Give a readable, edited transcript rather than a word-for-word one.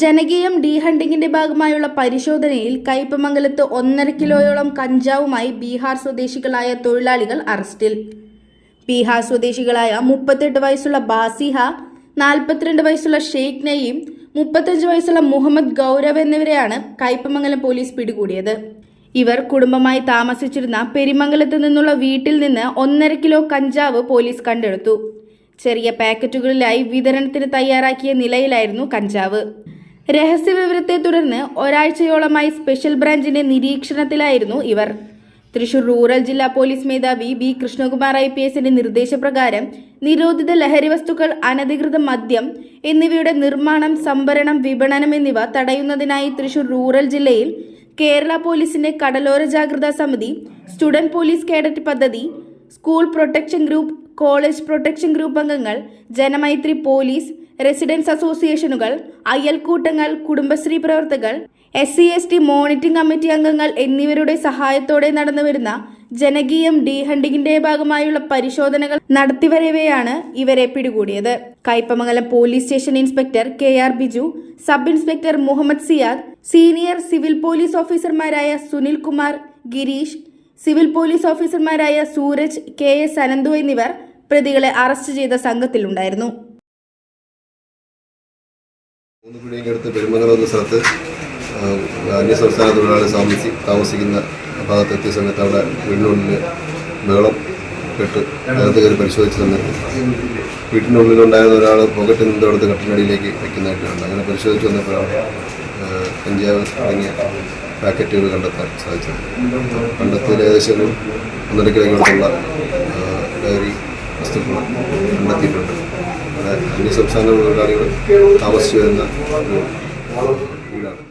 ജനകീയം D ഹണ്ടിങ്ങിന്റെ ഭാഗമായുള്ള പരിശോധനയിൽ കയ്പമംഗലത്ത് 1.5 കിലോയോളം കഞ്ചാവുമായി ബീഹാർ സ്വദേശികളായ തൊഴിലാളികൾ അറസ്റ്റിൽ. ബീഹാർ സ്വദേശികളായ 38 വയസ്സുള്ള ബാസിഹ, 42 വയസ്സുള്ള ഷെയ്ഖ് നയീം, 35 വയസ്സുള്ള മുഹമ്മദ് ഗൗരവ് എന്നിവരെയാണ് കയ്പമംഗലം പോലീസ് പിടികൂടിയത്. ഇവർ കുടുംബമായി താമസിച്ചിരുന്ന പെരിമംഗലത്ത് നിന്നുള്ള വീട്ടിൽ നിന്ന് 1.5 കിലോ കഞ്ചാവ് പോലീസ് കണ്ടെടുത്തു. ചെറിയ പാക്കറ്റുകളിലായി വിതരണത്തിന് തയ്യാറാക്കിയ നിലയിലായിരുന്നു കഞ്ചാവ്. രഹസ്യവിവരത്തെ തുടർന്ന് ഒരാഴ്ചയോളമായി സ്പെഷ്യൽ ബ്രാഞ്ചിന്റെ നിരീക്ഷണത്തിലായിരുന്നു ഇവർ. തൃശൂർ റൂറൽ ജില്ലാ പോലീസ് മേധാവി ബി കൃഷ്ണകുമാർ IPSന്റെ നിർദ്ദേശപ്രകാരം നിരോധിത ലഹരി വസ്തുക്കൾ, അനധികൃത മദ്യം എന്നിവയുടെ നിർമ്മാണം, സംഭരണം, വിപണനം എന്നിവ തടയുന്നതിനായി തൃശൂർ റൂറൽ ജില്ലയിൽ കേരള പോലീസിന്റെ കടലോര ജാഗ്രതാ സമിതി, സ്റ്റുഡന്റ് പോലീസ് കേഡറ്റ് പദ്ധതി, school protection group, college protection group അംഗങ്ങൾ, ജനമൈത്രി പോലീസ്, റെസിഡൻസ് അസോസിയേഷനുകൾ, അയൽക്കൂട്ടങ്ങൾ, കുടുംബശ്രീ പ്രവർത്തകർ, SC/ST മോണിറ്ററിംഗ് കമ്മിറ്റി അംഗങ്ങൾ എന്നിവരുടെ സഹായത്തോടെ നടന്നുവരുന്ന ജനകീയം ഡീ ഹണ്ടിങ്ങിന്റെ ഭാഗമായുള്ള പരിശോധനകൾ നടത്തിവരവെയാണ് ഇവരെ പിടികൂടിയത്. Kaypamangalam police station inspector KR Biju, sub inspector Muhammad Siyad, senior civil police ഓഫീസർമാരായ സുനിൽ കുമാർ, ഗിരീഷ്, സിവിൽ പോലീസ് ഓഫീസർമാരായ സൂരജ്, KS അനന്തു എന്നിവർ പ്രതികളെ അറസ്റ്റ് ചെയ്ത സംഘത്തിലുണ്ടായിരുന്നു. അടുത്ത് പെരുമംഗലം എന്ന സ്ഥലത്ത് അന്യസംസ്ഥാന തൊഴിലാളി താമസിക്കുന്ന ഭാഗത്തെത്തിയ സമയത്ത് അവിടെ വീടിനുള്ളിൽ ബഹളം പെട്ട് അതിനകത്ത് കയറി പരിശോധിച്ച സമയത്ത് വീട്ടിനുള്ളിലുണ്ടായിരുന്ന ഒരാൾ പോക്കറ്റിൽ നിന്ന് എടുത്ത് കട്ടിനടിയിലേക്ക് വയ്ക്കുന്നതായിട്ട് കണ്ടു. അങ്ങനെ പരിശോധിച്ച് വന്നപ്പോഴാണ് കഞ്ചാവ് അടങ്ങിയ പാക്കറ്റുകൾ കണ്ടെത്താൻ സാധിച്ചത്. കണ്ടെത്തിയതിൽ ഏകദേശം 1.5 കിലോയോളമുള്ള ലഹരി വസ്തുക്കൾ കണ്ടെത്തിയിട്ടുണ്ട്. അന്യസംസ്ഥാന തൊഴിലാളികൾ താമസിച്ചു വരുന്ന ഒരു വീടാണ്.